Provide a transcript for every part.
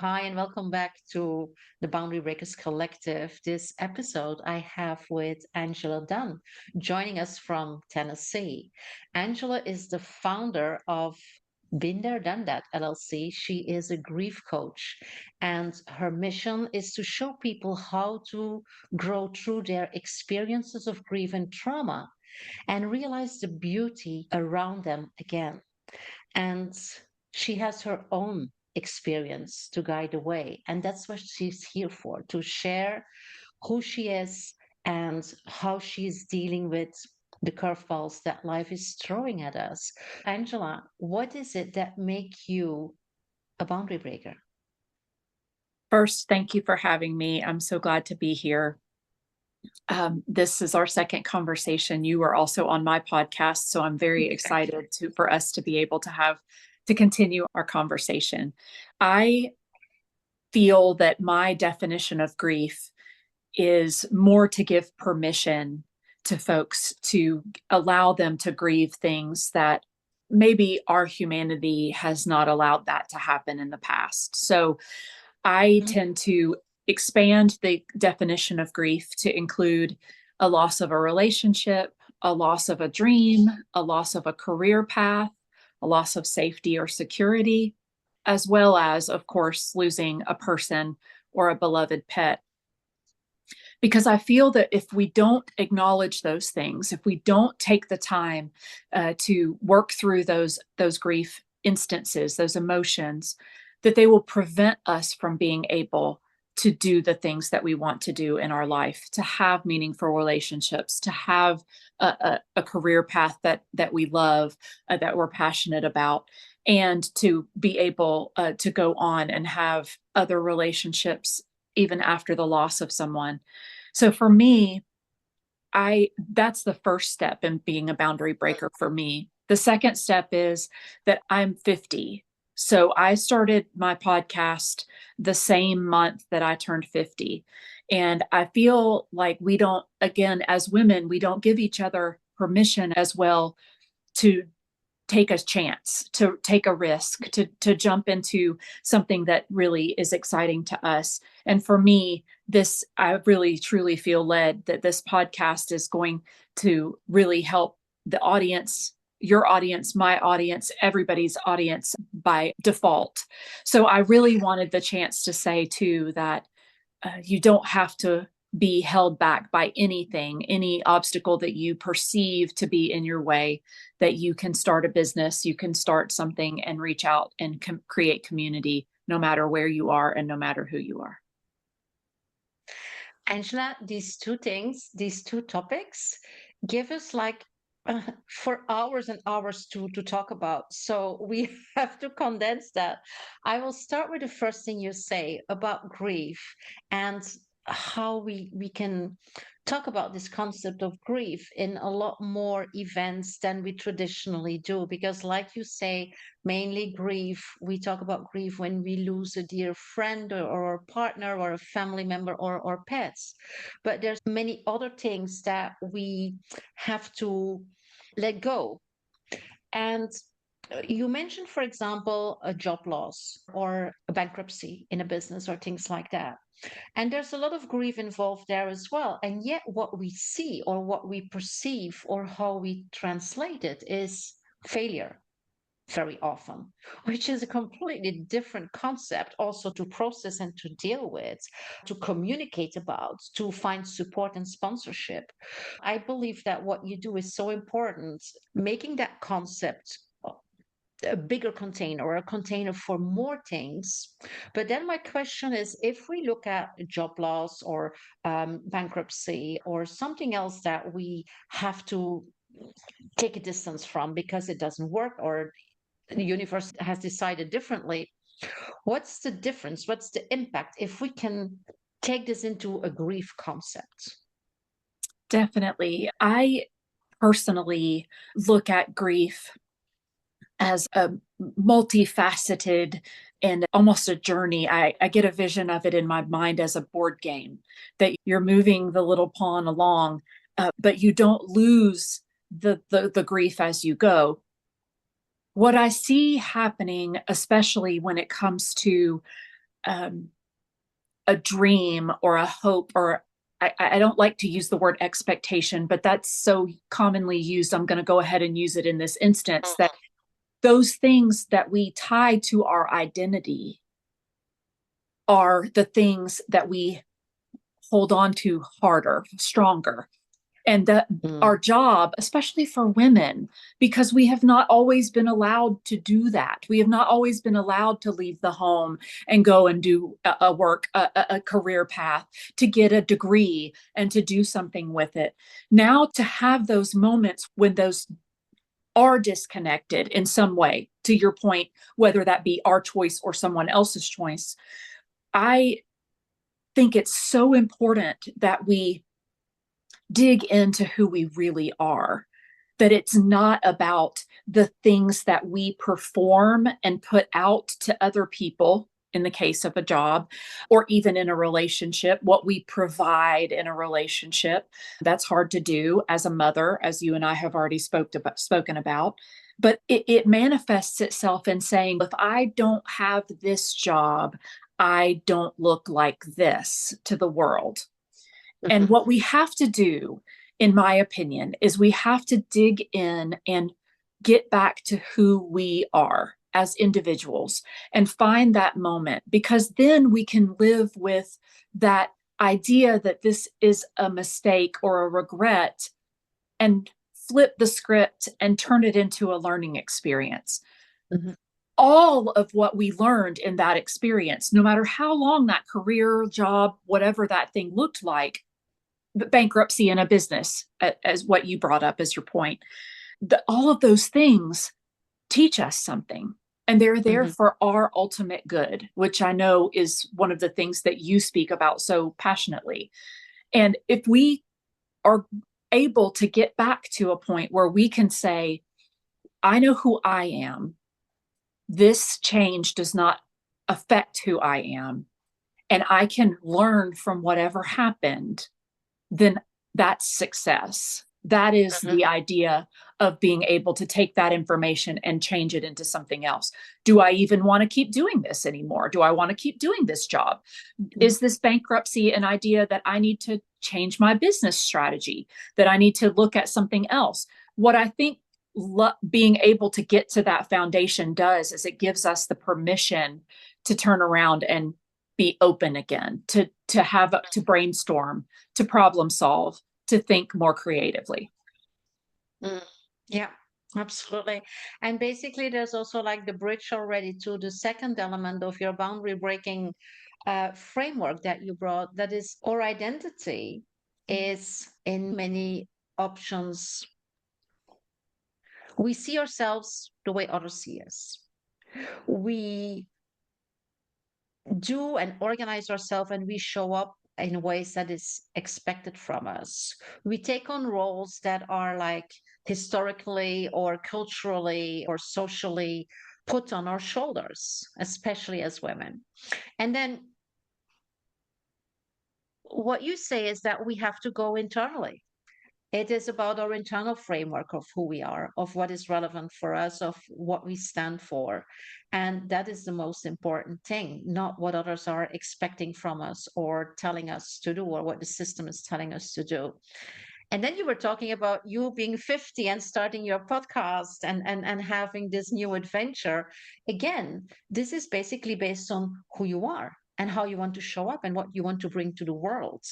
Hi, and welcome back to the Boundary Breakers Collective. This episode I have with Angela Dunn joining us from Tennessee. Angela is the founder of Been There, Done That LLC. She is a grief coach, and her mission is to show people how to grow through their experiences of grief and trauma and realize the beauty around them again. And she has her own experience to guide the way. And that's what she's here for, to share who she is and how she's dealing with the curveballs that life is throwing at us. Angela, what is it that make you a boundary breaker? First, thank you for having me. I'm so glad to be here. This is our second conversation. You were also on my podcast, so I'm very excited for us to be able to continue our conversation. I feel that my definition of grief is more to give permission to folks to allow them to grieve things that maybe our humanity has not allowed that to happen in the past. So I Mhm. tend to expand the definition of grief to include a loss of a relationship, a loss of a dream, a loss of a career path, a loss of safety or security, as well as, of course, losing a person or a beloved pet. Because I feel that if we don't acknowledge those things, if we don't take the time to work through those grief instances, those emotions, that they will prevent us from being able to do the things that we want to do in our life, to have meaningful relationships, to have a career path that we love, that we're passionate about, and to be able to go on and have other relationships even after the loss of someone. So for me, I that's the first step in being a boundary breaker for me. The second step is that I'm 50. So I started my podcast the same month that I turned 50. And I feel like we don't, again, as women, we don't give each other permission as well to take a chance, to take a risk, to jump into something that really is exciting to us. And for me, this I really truly feel led that this podcast is going to really help the audience, your audience, my audience, everybody's audience by default. So I really wanted the chance to say too that you don't have to be held back by anything, any obstacle that you perceive to be in your way, that you can start a business, you can start something and reach out and create community no matter where you are and no matter who you are. Angela, these two things, these two topics, give us like for hours and hours to talk about. So we have to condense that. I will start with the first thing you say about grief and how we can talk about this concept of grief in a lot more events than we traditionally do. Because, like you say, mainly grief, we talk about grief when we lose a dear friend or a partner or a family member or pets. But there's many other things that we have to let go. And you mentioned, for example, a job loss or a bankruptcy in a business or things like that. And there's a lot of grief involved there as well. And yet, what we see or what we perceive or how we translate it is failure very often, which is a completely different concept also to process and to deal with, to communicate about, to find support and sponsorship. I believe that what you do is so important, making that concept a bigger container or a container for more things. But then my question is, if we look at job loss or bankruptcy or something else that we have to take a distance from because it doesn't work or the universe has decided differently, what's the difference? What's the impact if we can take this into a grief concept? Definitely. I personally look at grief as a multifaceted and almost a journey. I get a vision of it in my mind as a board game that you're moving the little pawn along, but you don't lose the grief as you go. What I see happening, especially when it comes to um, a dream or a hope, or I don't like to use the word expectation, but that's so commonly used. I'm going to go ahead and use it in this instance, that those things that we tie to our identity are the things that we hold on to harder, stronger. And that our job, especially for women, because we have not always been allowed to do that. We have not always been allowed to leave the home and go and do a career path, to get a degree and to do something with it. Now, to have those moments when those are disconnected in some way, to your point, whether that be our choice or someone else's choice, I think it's so important that we dig into who we really are, that it's not about the things that we perform and put out to other people in the case of a job, or even in a relationship, what we provide in a relationship. That's hard to do as a mother, as you and I have already spoken about. But it manifests itself in saying, if I don't have this job, I don't look like this to the world. And what we have to do, in my opinion, is we have to dig in and get back to who we are as individuals and find that moment, because then we can live with that idea that this is a mistake or a regret, and flip the script and turn it into a learning experience. Mm-hmm. All of what we learned in that experience, no matter how long that career, job, whatever that thing looked like, bankruptcy in a business, as what you brought up as your point, all of those things teach us something, and they're there for our ultimate good, which I know is one of the things that you speak about so passionately. And if we are able to get back to a point where we can say, I know who I am, this change does not affect who I am, and I can learn from whatever happened, then that's success. That is the idea of being able to take that information and change it into something else. Do I even want to keep doing this anymore? Do I want to keep doing this job? Is this bankruptcy an idea that I need to change my business strategy, that I need to look at something else? What I think being able to get to that foundation does is it gives us the permission to turn around and be open again, to brainstorm, to problem solve, to think more creatively. Yeah, absolutely. And basically, there's also like the bridge already to the second element of your boundary breaking framework that you brought, that is, our identity is in many options. We see ourselves the way others see us. We do and organize ourselves, and we show up in ways that is expected from us. We take on roles that are like historically or culturally or socially put on our shoulders, especially as women. And then what you say is that we have to go internally. It is about our internal framework of who we are, of what is relevant for us, of what we stand for. And that is the most important thing, not what others are expecting from us or telling us to do, or what the system is telling us to do. And then you were talking about you being 50 and starting your podcast and having this new adventure. Again, this is basically based on who you are and how you want to show up and what you want to bring to the world.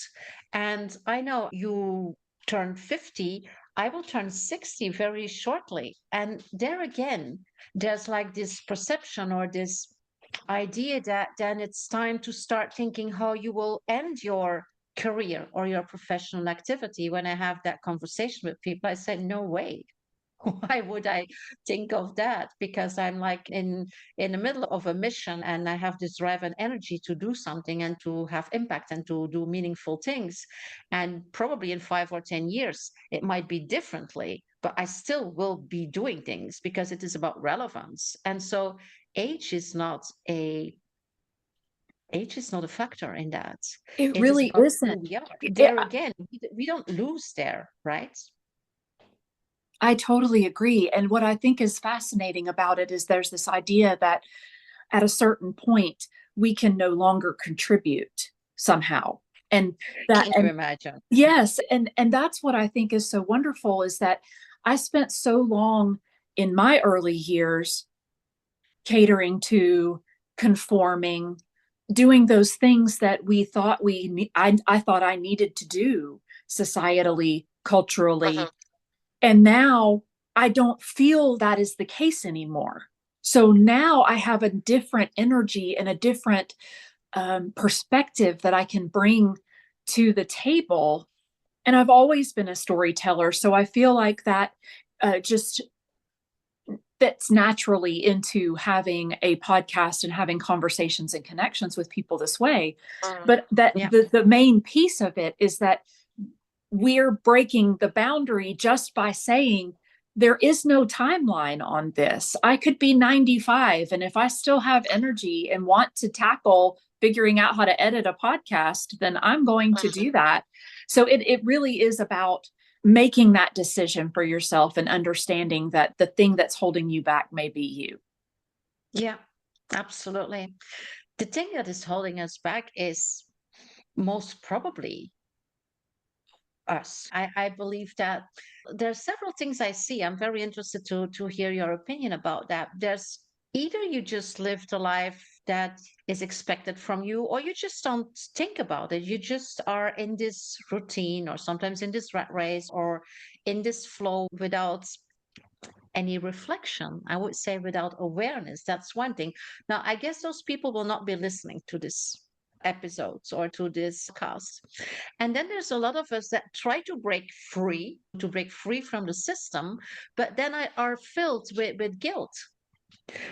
And I know you turned 50. I will turn 60 very shortly. And there again, there's like this perception or this idea that then it's time to start thinking how you will end your career or your professional activity. When I have that conversation with people, I say, no way. Why would I think of that? Because I'm like in the middle of a mission, and I have this drive and energy to do something and to have impact and to do meaningful things. And probably in 5 or 10 years it might be differently, but I still will be doing things because it is about relevance. And so age is not a age is not a factor in that. It It is really about who isn't. we are. There again, we don't lose there, right? I totally agree. And what I think is fascinating about it is there's this idea that at a certain point, we can no longer contribute somehow. And that, Can you imagine? yes, and that's what I think is so wonderful, is that I spent so long in my early years catering to, conforming, doing those things that we thought I thought I needed to do societally, culturally. And now I don't feel that is the case anymore. So now I have a different energy and a different perspective that I can bring to the table. And I've always been a storyteller. So I feel like that just fits naturally into having a podcast and having conversations and connections with people this way. But that Yeah. the main piece of it is that we're breaking the boundary just by saying there is no timeline on this. I could be 95, and if I still have energy and want to tackle figuring out how to edit a podcast, then I'm going to do that. So it really is about making that decision for yourself and understanding that the thing that's holding you back may be you. Yeah, absolutely. The thing that is holding us back is most probably us. I believe that there's several things I see. I'm very interested to hear your opinion about that. There's either you just live the life that is expected from you, or you just don't think about it. You just are in this routine, or sometimes in this rat race, or in this flow without any reflection. I would say without awareness. That's one thing. Now, I guess those people will not be listening to this episodes or to this cast. And then there's a lot of us that try to break free from the system, but then are filled with guilt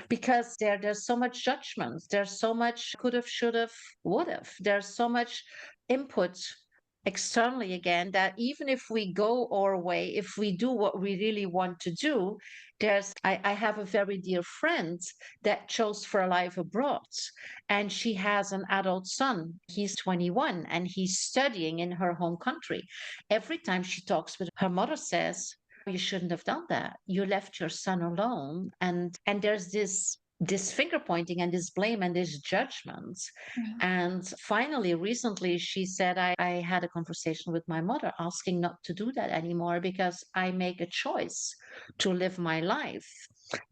because there's so much judgment, there's so much could have, should have, would have, there's so much input externally again, that even if we go our way, if we do what we really want to do, I have a very dear friend that chose for a life abroad, and she has an adult son. He's 21 and he's studying in her home country. Every time she talks with her mother says, you shouldn't have done that. You left your son alone. And there's this finger pointing and this blame and this judgment. Yeah. And finally, recently, she said, I had a conversation with my mother asking not to do that anymore because I make a choice to live my life.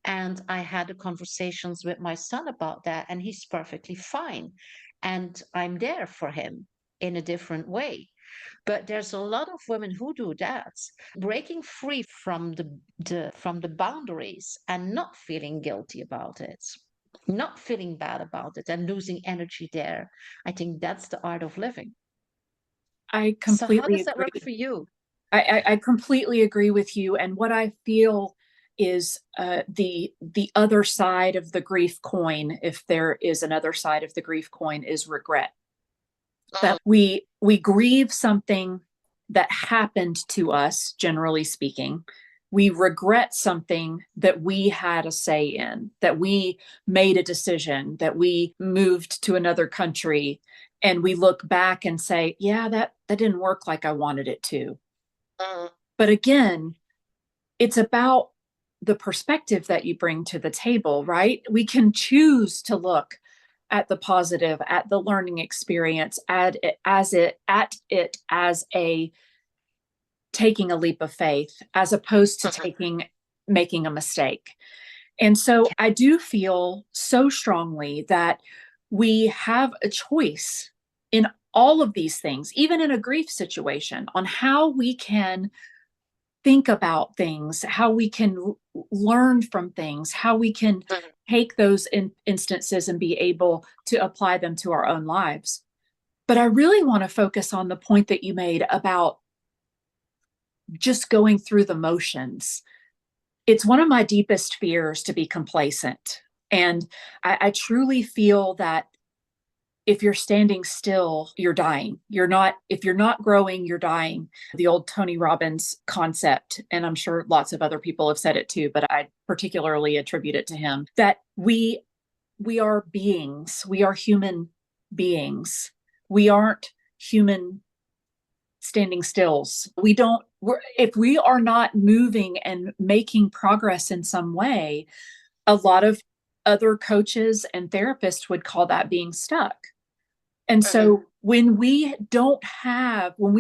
And I had the conversations with my son about that, and he's perfectly fine. And I'm there for him in a different way. But there's a lot of women who do that, breaking free from the boundaries and not feeling guilty about it, not feeling bad about it, and losing energy there. I think that's the art of living. I So how completely does that work agree. for you? I completely agree with you. And what I feel is the other side of the grief coin, if there is another side of the grief coin, is regret. That we grieve something that happened to us, generally speaking. We regret something that we had a say in, that we made a decision, that we moved to another country, and we look back and say, yeah, that didn't work like I wanted it to. But again, it's about the perspective that you bring to the table, right? We can choose to look at the positive, at the learning experience, at it as a taking a leap of faith, as opposed to making a mistake. And so I do feel so strongly that we have a choice in all of these things, even in a grief situation, on how we can think about things, how we can learn from things, how we can take those instances and be able to apply them to our own lives. But I really want to focus on the point that you made about just going through the motions. It's one of my deepest fears to be complacent. And I truly feel that if you're standing still, you're dying. If you're not growing, you're dying. The old Tony Robbins concept, and I'm sure lots of other people have said it too, but I particularly attribute it to him, that we are beings. We are human beings. We aren't human standing stills. If we are not moving and making progress in some way, a lot of other coaches and therapists would call that being stuck. And so when we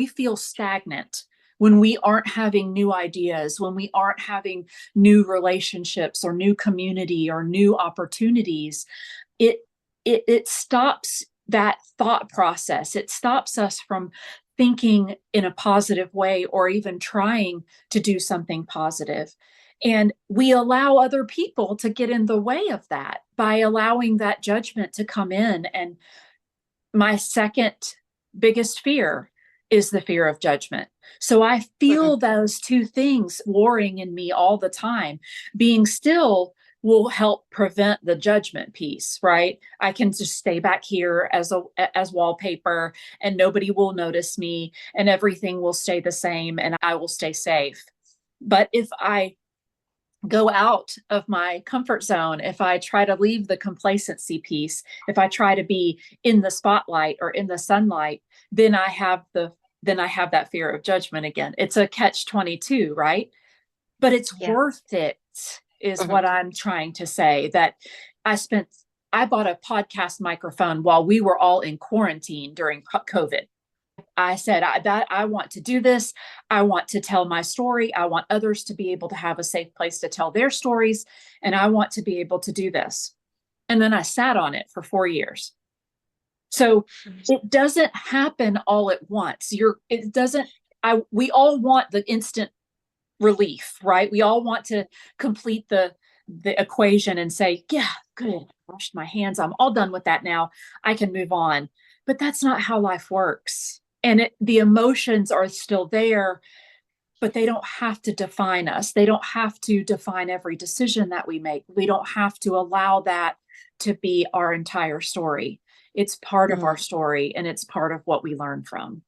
feel stagnant, when we aren't having new ideas, when we aren't having new relationships or new community or new opportunities, it stops that thought process. It stops us from thinking in a positive way or even trying to do something positive. And we allow other people to get in the way of that by allowing that judgment to come in. And my second biggest fear is the fear of judgment. So I feel those two things warring in me all the time. Being still will help prevent the judgment piece, right? I can just stay back here as wallpaper and nobody will notice me and everything will stay the same and I will stay safe. But if I go out of my comfort zone, if I try to leave the complacency piece, if I try to be in the spotlight or in the sunlight, then I have that fear of judgment again. It's a catch-22, right? But it's worth it, is what I'm trying to say. That I bought a podcast microphone while we were all in quarantine during COVID. I said, I want to do this. I want to tell my story. I want others to be able to have a safe place to tell their stories. And I want to be able to do this. And then I sat on it for 4 years. So it doesn't happen all at once. We all want the instant relief, right? We all want to complete the equation and say, yeah, good. I washed my hands. I'm all done with that now. I can move on. But that's not how life works. And the emotions are still there, but they don't have to define us. They don't have to define every decision that we make. We don't have to allow that to be our entire story. It's part of our story and it's part of what we learn from.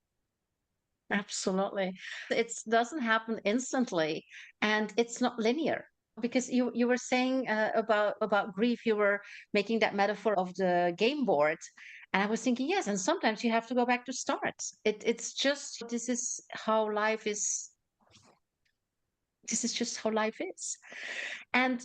Absolutely. It doesn't happen instantly and it's not linear. Because you were saying about grief, you were making that metaphor of the game board. And I was thinking, yes, and sometimes you have to go back to start. It's just this is how life is. This is just how life is. And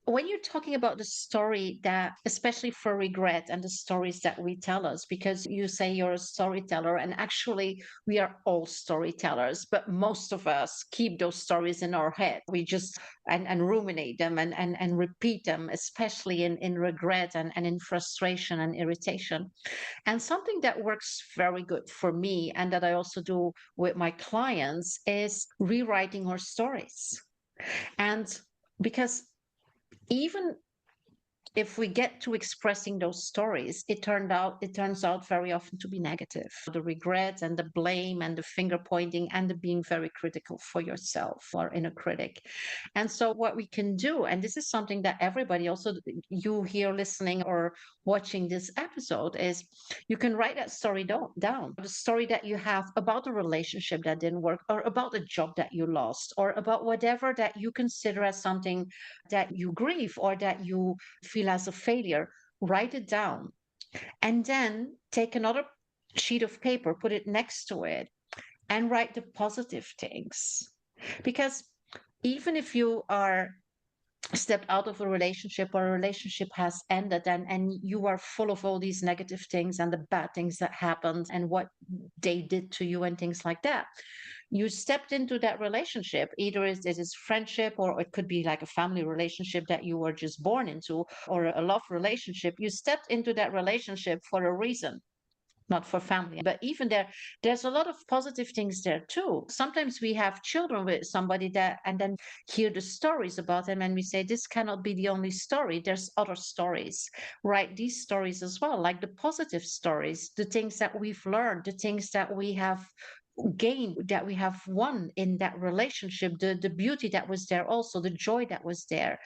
when you're talking about the story that, especially for regret and the stories that we tell us, because you say you're a storyteller, and actually we are all storytellers, but most of us keep those stories in our head. We just and ruminate them and repeat them, especially in regret and in frustration and irritation. And something that works very good for me and that I also do with my clients is rewriting our stories. And because even if we get to expressing those stories, it turns out very often to be negative. The regret and the blame and the finger pointing and the being very critical for yourself or inner critic. And so what we can do, and this is something that everybody, also you here listening or watching this episode, is you can write that story down. The story that you have about a relationship that didn't work, or about a job that you lost, or about whatever that you consider as something that you grieve or that you feel as a failure. Write it down and then take another sheet of paper, put it next to it, and write the positive things. Because even if you are stepped out of a relationship or a relationship has ended, and you are full of all these negative things and the bad things that happened and what they did to you and things like that, you stepped into that relationship. Either it is friendship, or it could be like a family relationship that you were just born into, or a love relationship. You stepped into that relationship for a reason, not for family. But even there's a lot of positive things there too. Sometimes we have children with somebody that, and then hear the stories about them, and we say, this cannot be the only story. There's other stories. Write these stories as well, like the positive stories, the things that we've learned, the things that we have gained, that we have won in that relationship, the beauty that was there, also the joy that was there.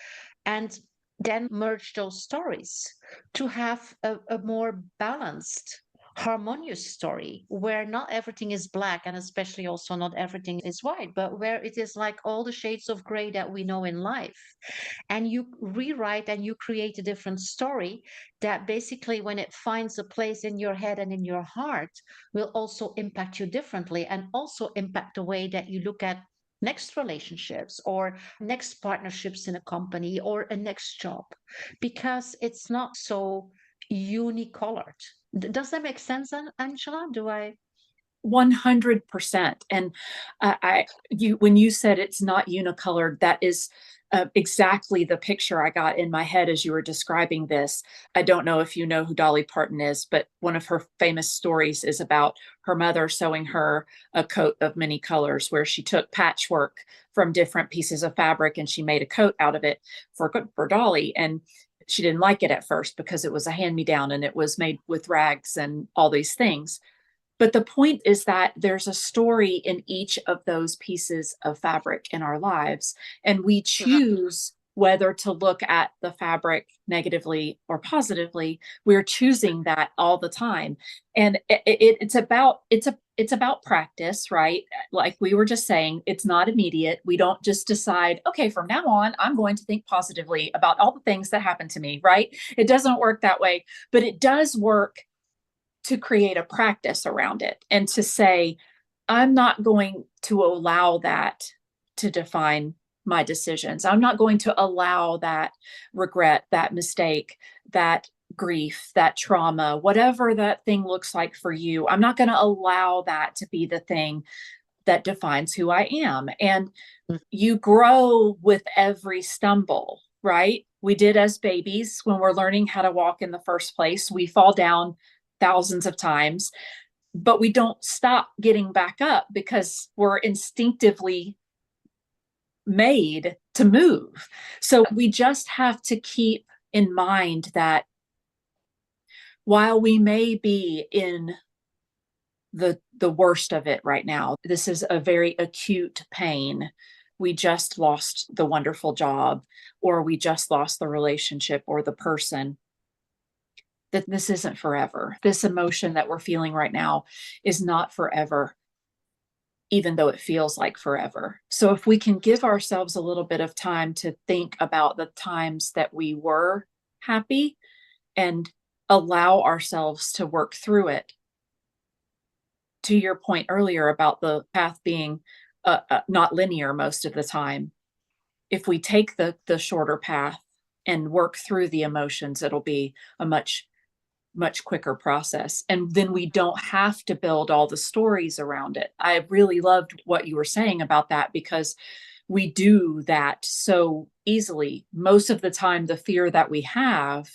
And then merge those stories to have a more balanced, harmonious story where not everything is black, and especially also not everything is white, but where it is like all the shades of gray that we know in life. And you rewrite and you create a different story that basically, when it finds a place in your head and in your heart, will also impact you differently, and also impact the way that you look at next relationships or next partnerships in a company or a next job, because it's not so unicolored. Does that make sense, Angela? Do I? 100%. And when you said it's not unicolored, that is exactly the picture I got in my head as you were describing this. I don't know if you know who Dolly Parton is, but one of her famous stories is about her mother sewing her a coat of many colors, where she took patchwork from different pieces of fabric and she made a coat out of it for Dolly. And she didn't like it at first because it was a hand me down and it was made with rags and all these things. But the point is that there's a story in each of those pieces of fabric in our lives, and we choose whether to look at the fabric negatively or positively. We're choosing that all the time. And it's about practice, right? Like we were just saying, it's not immediate. We don't just decide, okay, from now on, I'm going to think positively about all the things that happened to me, right? It doesn't work that way, but it does work to create a practice around it and to say, I'm not going to allow that to define my decisions. I'm not going to allow that regret, that mistake, that grief, that trauma, whatever that thing looks like for you. I'm not going to allow that to be the thing that defines who I am. And you grow with every stumble, right? We did as babies when we're learning how to walk in the first place. We fall down thousands of times, but we don't stop getting back up because we're instinctively made to move. So we just have to keep in mind that while we may be in the worst of it right now, this is a very acute pain. We just lost the wonderful job, or we just lost the relationship or the person. That this isn't forever. This emotion that we're feeling right now is not forever, even though it feels like forever. So if we can give ourselves a little bit of time to think about the times that we were happy and allow ourselves to work through it. To your point earlier about the path being not linear most of the time, if we take the shorter path and work through the emotions, it'll be a much quicker process. And then we don't have to build all the stories around it. I really loved what you were saying about that, because we do that so easily. Most of the time, the fear that we have,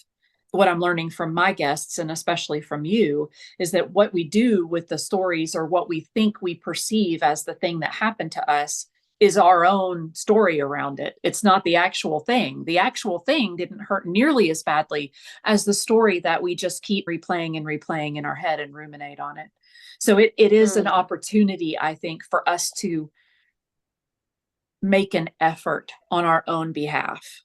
what I'm learning from my guests and especially from you, is that what we do with the stories, or what we think we perceive as the thing that happened to us, is our own story around it. It's not the actual thing. The actual thing didn't hurt nearly as badly as the story that we just keep replaying and replaying in our head and ruminate on it. So it is an opportunity, I think, for us to make an effort on our own behalf,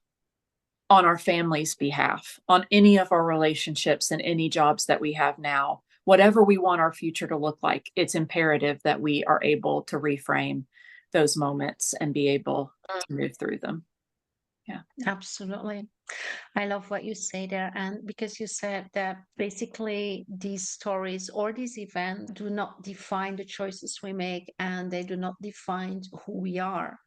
on our family's behalf, on any of our relationships and any jobs that we have now. Whatever we want our future to look like, it's imperative that we are able to reframe those moments and be able to move through them. Yeah. Absolutely. I love what you say there. And because you said that basically these stories or these events do not define the choices we make, and they do not define who we are.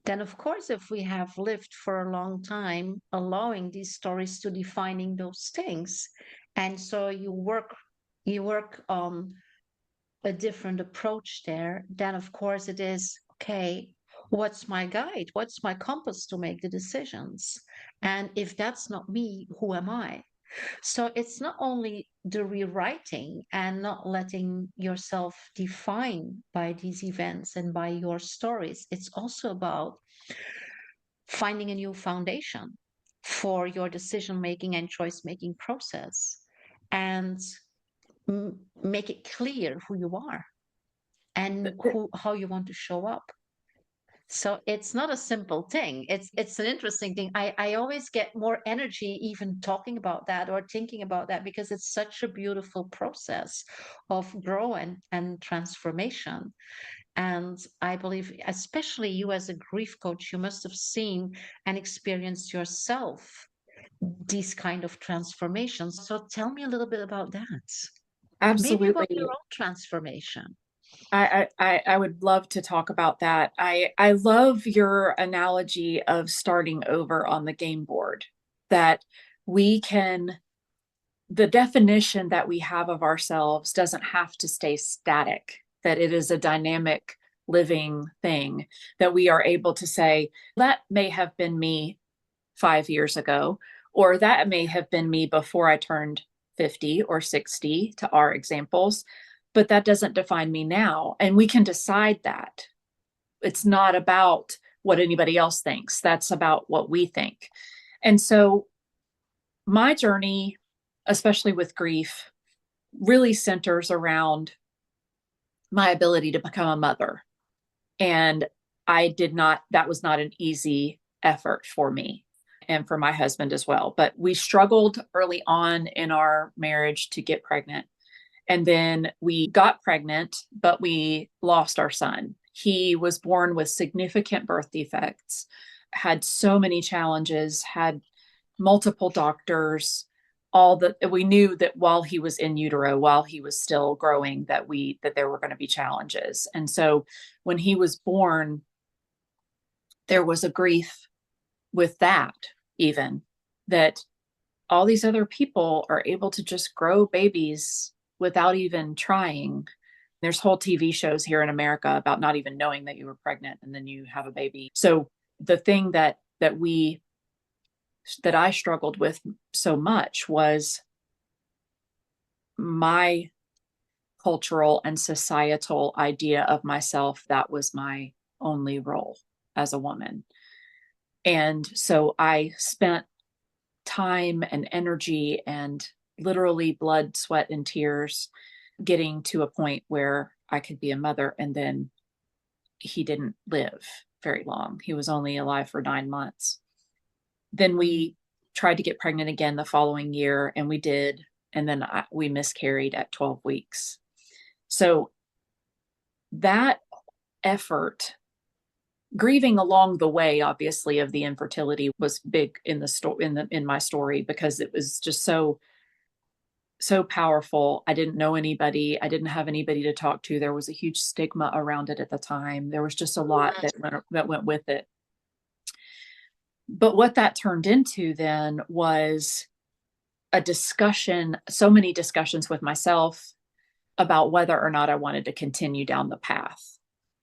Then, of course, if we have lived for a long time, allowing these stories to defining those things. And so you work on a different approach there, then of course it is okay. What's my guide? What's my compass to make the decisions? And if that's not me, who am I? So it's not only the rewriting and not letting yourself define by these events and by your stories, it's also about finding a new foundation for your decision making and choice making process, and make it clear who you are and how you want to show up. So it's not a simple thing. It's an interesting thing. I always get more energy even talking about that or thinking about that, because it's such a beautiful process of growth and transformation. And I believe, especially you as a grief coach, you must have seen and experienced yourself these kind of transformations. So tell me a little bit about that. Maybe about Absolutely. your own transformation. I would love to talk about that. I love your analogy of starting over on the game board, that we can, the definition that we have of ourselves doesn't have to stay static, that it is a dynamic living thing, that we are able to say, that may have been me 5 years ago, or that may have been me before I turned 50 or 60, to our examples, but that doesn't define me now. And we can decide that. It's not about what anybody else thinks, that's about what we think. And so my journey, especially with grief, really centers around my ability to become a mother. And that was not an easy effort for me and for my husband as well. But we struggled early on in our marriage to get pregnant. And then we got pregnant, but we lost our son. He was born with significant birth defects, had so many challenges, had multiple doctors, all that we knew that while he was in utero, while he was still growing, that there were going to be challenges. And so when he was born, there was a grief with that, even that all these other people are able to just grow babies without even trying. There's whole TV shows here in America about not even knowing that you were pregnant and then you have a baby. So the thing that I struggled with so much was my cultural and societal idea of myself. That was my only role as a woman. And so I spent time and energy and literally blood, sweat, and tears getting to a point where I could be a mother. And then he didn't live very long. He was only alive for 9 months. Then we tried to get pregnant again the following year, and we did. And then we miscarried at 12 weeks. So that effort, grieving along the way, obviously, of the infertility was big in my story, because it was just so powerful. I didn't know anybody. I didn't have anybody to talk to. There was a huge stigma around it at the time. There was just a lot that went with it. But what that turned into then was a discussion, so many discussions with myself about whether or not I wanted to continue down the path.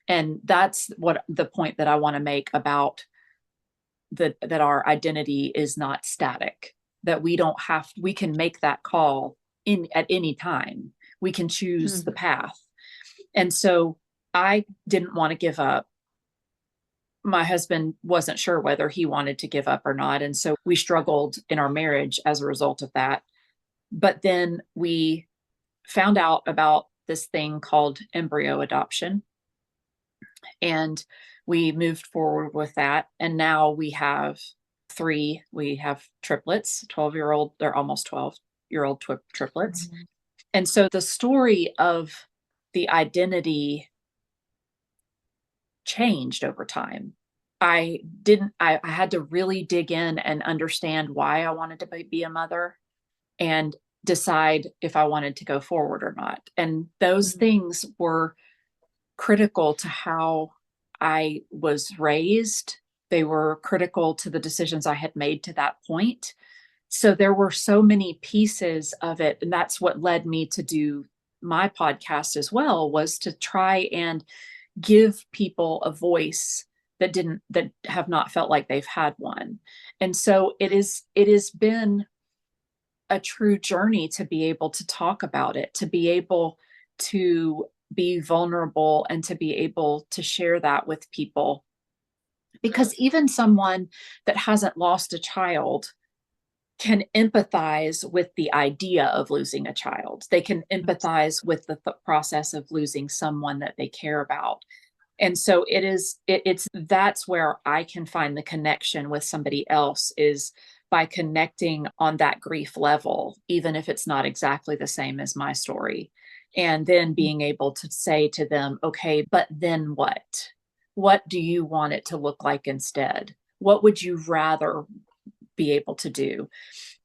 And that's what the point that I want to make about that our identity is not static, that we can make that call at any time. We can choose the path. And so I didn't want to give up. My husband wasn't sure whether he wanted to give up or not. And so we struggled in our marriage as a result of that. But then we found out about this thing called embryo adoption. And we moved forward with that. And now we have triplets, 12-year-old, they're almost 12-year-old triplets. Mm-hmm. And so the story of the identity changed over time. I had to really dig in and understand why I wanted to be a mother and decide if I wanted to go forward or not. And those things were critical to how I was raised. They were critical to the decisions I had made to that point. So there were so many pieces of it. And that's what led me to do my podcast as well, was to try and give people a voice that have not felt like they've had one. And so it has been a true journey to be able to talk about it, to be able to be vulnerable, and to be able to share that with people. Because even someone that hasn't lost a child can empathize with the idea of losing a child. They can empathize with the process of losing someone that they care about. And so that's where I can find the connection with somebody else, is by connecting on that grief level, even if it's not exactly the same as my story. And then being able to say to them, okay, but then what? What do you want it to look like instead? What would you rather be able to do?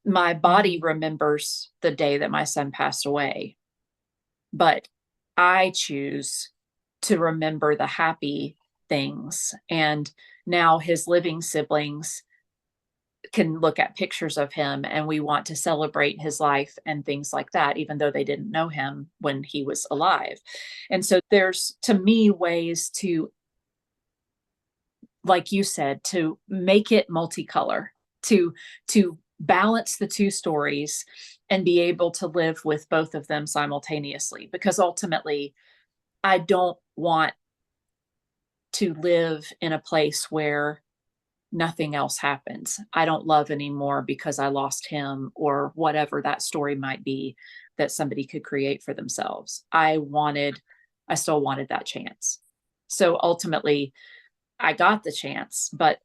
My body remembers the day that my son passed away, but I choose to remember the happy things. And now his living siblings can look at pictures of him, and we want to celebrate his life and things like that, even though they didn't know him when he was alive. And so there's, to me, ways to, like you said, to make it multicolor, to balance the two stories and be able to live with both of them simultaneously. Because ultimately, I don't want to live in a place where nothing else happens. I don't love anymore because I lost him, or whatever that story might be that somebody could create for themselves. I still wanted that chance. So ultimately, I got the chance, but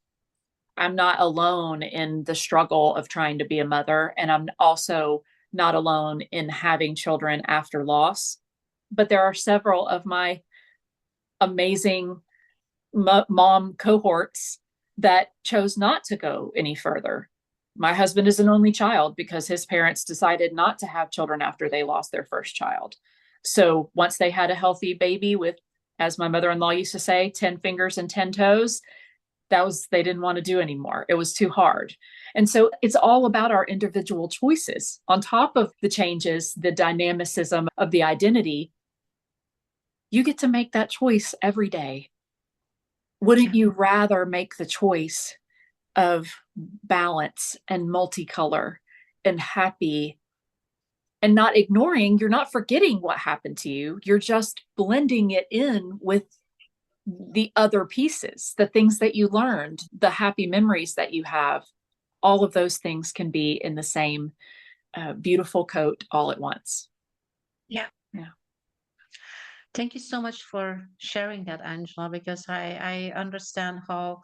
I'm not alone in the struggle of trying to be a mother. And I'm also not alone in having children after loss. But there are several of my amazing mom cohorts that chose not to go any further. My husband is an only child because his parents decided not to have children after they lost their first child. So once they had a healthy baby with, as my mother-in-law used to say, 10 fingers and 10 toes, they didn't want to do anymore. It was too hard. And so it's all about our individual choices. On top of the changes, the dynamicism of the identity, you get to make that choice every day. Wouldn't you rather make the choice of balance and multicolor and happy, and not ignoring, you're not forgetting what happened to you. You're just blending it in with the other pieces, the things that you learned, the happy memories that you have. All of those things can be in the same beautiful coat all at once. Yeah. Yeah. Thank you so much for sharing that, Angela, because I understand how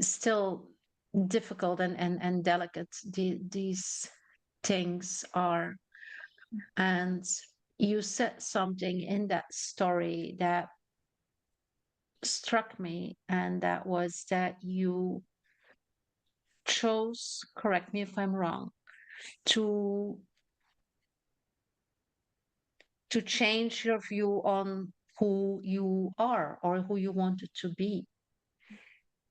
still difficult and delicate these things are. And you said something in that story that struck me, and that was that you chose, correct me if I'm wrong, to change your view on who you are or who you wanted to be.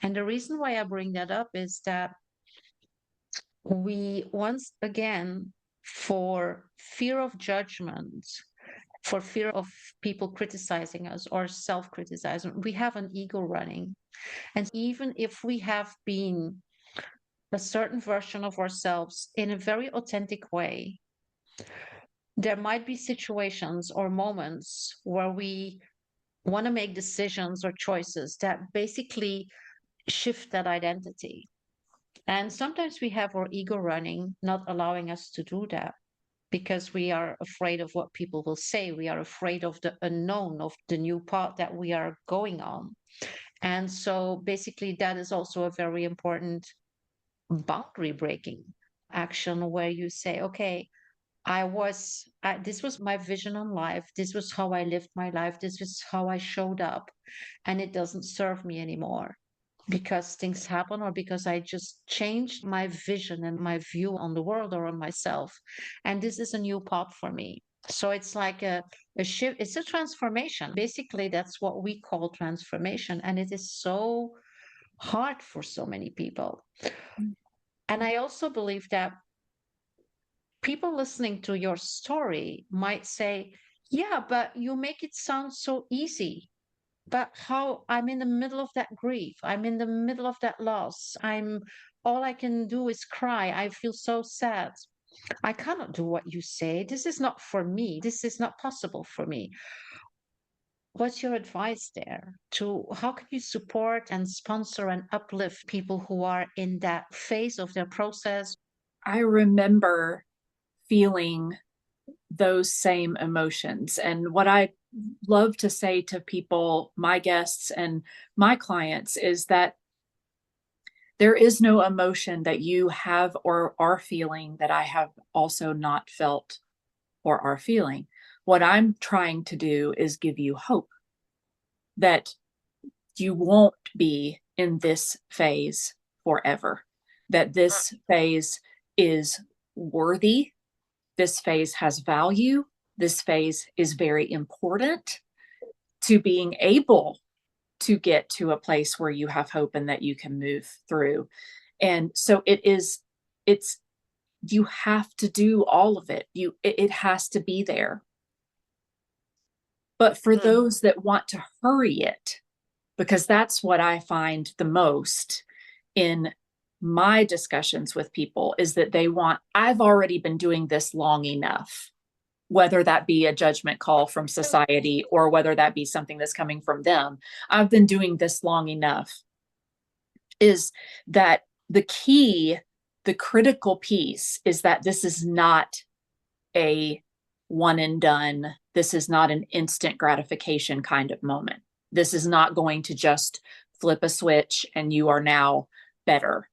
And the reason why I bring that up is that we once again, for fear of judgment, for fear of people criticizing us or self-criticizing, we have an ego running. And even if we have been a certain version of ourselves in a very authentic way, there might be situations or moments where we want to make decisions or choices that basically shift that identity. And sometimes we have our ego running, not allowing us to do that because we are afraid of what people will say. We are afraid of the unknown, of the new path that we are going on. And so basically, that is also a very important boundary breaking action where you say, okay, this was my vision on life. This was how I lived my life. This was how I showed up. And it doesn't serve me anymore because things happen or because I just changed my vision and my view on the world or on myself. And this is a new path for me. So it's like a shift, it's a transformation. Basically, that's what we call transformation. And it is so hard for so many people. And I also believe that people listening to your story might say, yeah, but you make it sound so easy. But how I'm in the middle of that grief, I'm in the middle of that loss. All I can do is cry. I feel so sad. I cannot do what you say. This is not for me. This is not possible for me. What's your advice there to how can you support and sponsor and uplift people who are in that phase of their process? I remember feeling those same emotions. And what I love to say to people, my guests and my clients, is that there is no emotion that you have or are feeling that I have also not felt or are feeling. What I'm trying to do is give you hope that you won't be in this phase forever, that this phase is worthy, this phase has value, this phase is very important, to being able to get to a place where you have hope and that you can move through. And so it's, you have to do all of it. It has to be there. But for those that want to hurry it, because that's what I find the most in my discussions with people, is that they want, I've already been doing this long enough, whether that be a judgment call from society or whether that be something that's coming from them. I've been doing this long enough. Is that the key, the critical piece is that this is not a one and done. This is not an instant gratification kind of moment. This is not going to just flip a switch and you are now better.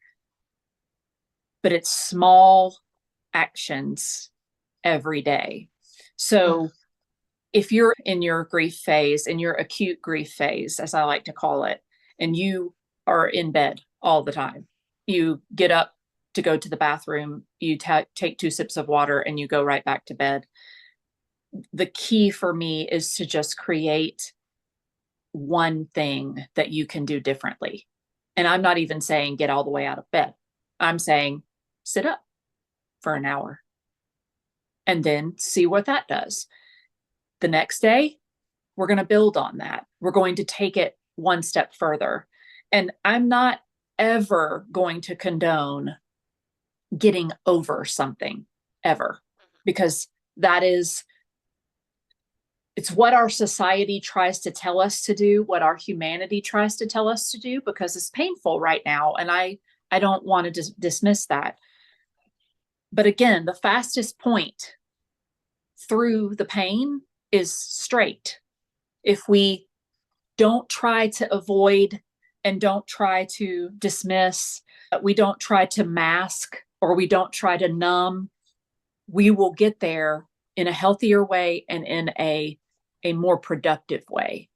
But it's small actions every day. So if you're in your grief phase, in your acute grief phase, as I like to call it, and you are in bed all the time, you get up to go to the bathroom, you take 2 sips of water and you go right back to bed. The key for me is to just create one thing that you can do differently. And I'm not even saying get all the way out of bed. I'm saying sit up for an hour and then see what that does. The next day, we're going to build on that. We're going to take it one step further. And I'm not ever going to condone getting over something ever, because that is, it's what our society tries to tell us to do, what our humanity tries to tell us to do, because it's painful right now. And I don't want to dismiss that. But again, the fastest point through the pain is straight. If we don't try to avoid and don't try to dismiss, we don't try to mask, or we don't try to numb, we will get there in a healthier way and in a more productive way.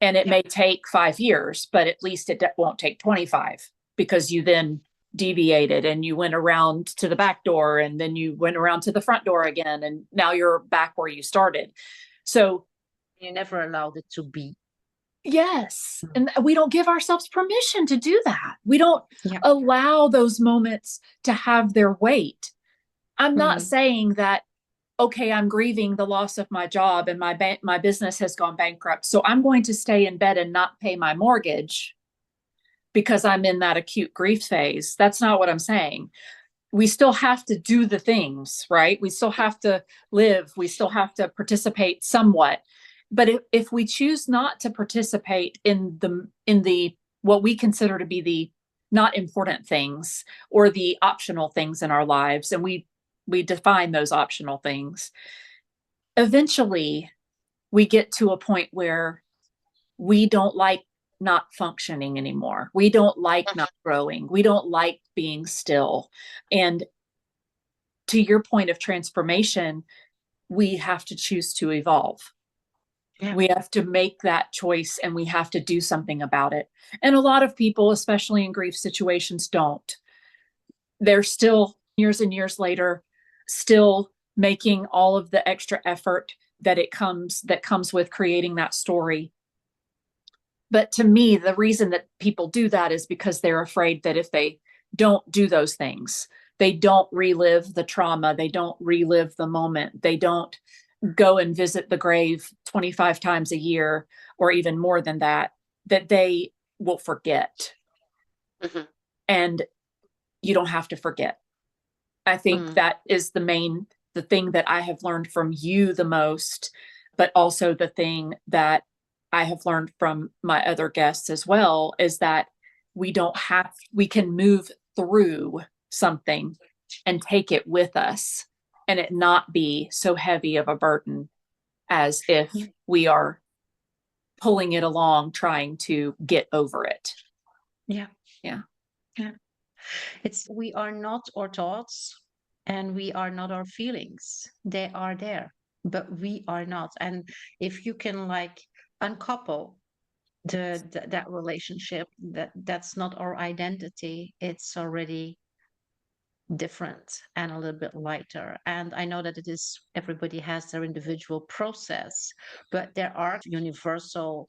And it may take 5 years, but at least it won't take 25, because you then deviated and you went around to the back door and then you went around to the front door again. And now you're back where you started. So you never allowed it to be. Yes. And we don't give ourselves permission to do that. We don't allow those moments to have their weight. I'm not saying that, okay, I'm grieving the loss of my job and my business has gone bankrupt, so I'm going to stay in bed and not pay my mortgage because I'm in that acute grief phase. That's not what I'm saying. We still have to do the things, right? We still have to live. We still have to participate somewhat. But if we choose not to participate in the what we consider to be the not important things or the optional things in our lives, and we define those optional things, eventually we get to a point where we don't like not functioning anymore. We don't like not growing. We don't like being still. And to your point of transformation, we have to choose to evolve. Yeah. We have to make that choice and we have to do something about it. And a lot of people, especially in grief situations, don't. They're still years and years later, still making all of the extra effort that comes with creating that story. But to me, the reason that people do that is because they're afraid that if they don't do those things, they don't relive the trauma, they don't relive the moment, they don't go and visit the grave 25 times a year or even more than that they will forget. And you don't have to forget. I think that is the thing that I have learned from you the most, but also the thing that I have learned from my other guests as well, is that we can move through something and take it with us and it not be so heavy of a burden as if we are pulling it along, trying to get over it. Yeah. We are not our thoughts and we are not our feelings. They are there, but we are not. And if you can uncouple that relationship, that's not our identity, it's already different and a little bit lighter. And I know that it is everybody has their individual process, but there are universal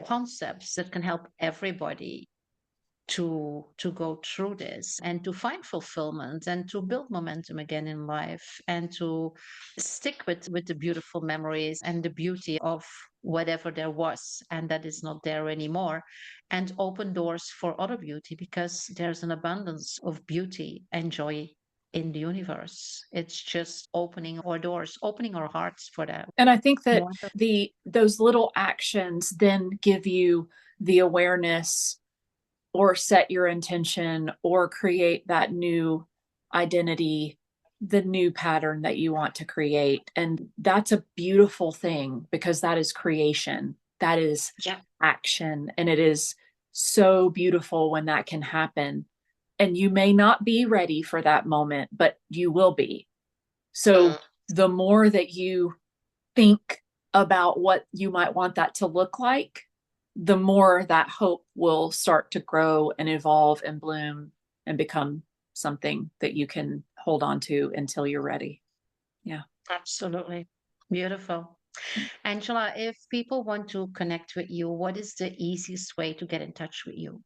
concepts that can help everybody to go through this and to find fulfillment and to build momentum again in life and to stick with the beautiful memories and the beauty of whatever there was and that is not there anymore, and open doors for other beauty, because there's an abundance of beauty and joy in the universe. It's just opening our doors, opening our hearts for that. And I think that Wonderful. those little actions then give you the awareness or set your intention or create that new identity, the new pattern that you want to create. And that's a beautiful thing because that is creation, that is Yeah. action. And it is so beautiful when that can happen. And you may not be ready for that moment, but you will be. So the more that you think about what you might want that to look like, the more that hope will start to grow and evolve and bloom and become something that you can hold on to until you're ready. Yeah. Absolutely. Beautiful. Angela, if people want to connect with you, what is the easiest way to get in touch with you?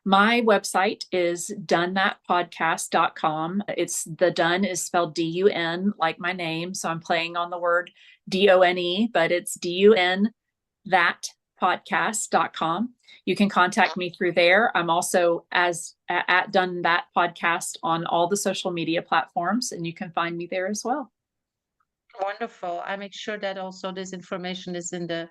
My website is donethatpodcast.com. It's the Dun is spelled D-U-N, like my name. So I'm playing on the word D-O-N-E, but it's D-U-N, that podcast.com. You can contact me through there. I'm also at Done That Podcast on all the social media platforms, and you can find me there as well. Wonderful. I make sure that also this information is in the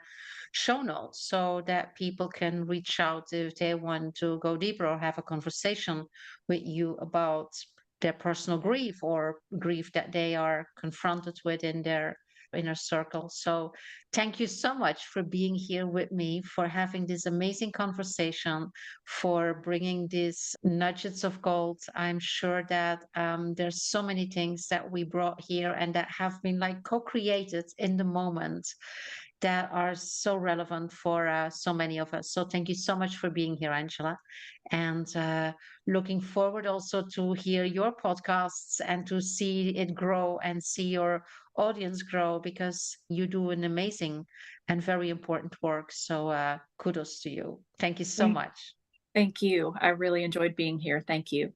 show notes so that people can reach out if they want to go deeper or have a conversation with you about their personal grief or grief that they are confronted with in their inner circle. So, thank you so much for being here with me, for having this amazing conversation, for bringing these nuggets of gold. I'm sure that there's so many things that we brought here and that have been like co-created in the moment that are so relevant for so many of us. So thank you so much for being here, Angela. And looking forward also to hear your podcasts and to see it grow and see your audience grow, because you do an amazing and very important work. So kudos to you. Thank you so much. Thank you. I really enjoyed being here. Thank you.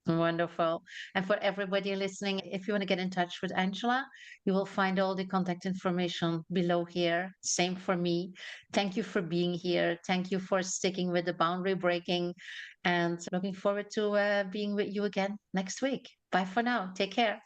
Wonderful. And for everybody listening, if you want to get in touch with Angela, you will find all the contact information below here. Same for me. Thank you for being here. Thank you for sticking with the boundary breaking, and looking forward to being with you again next week. Bye for now. Take care.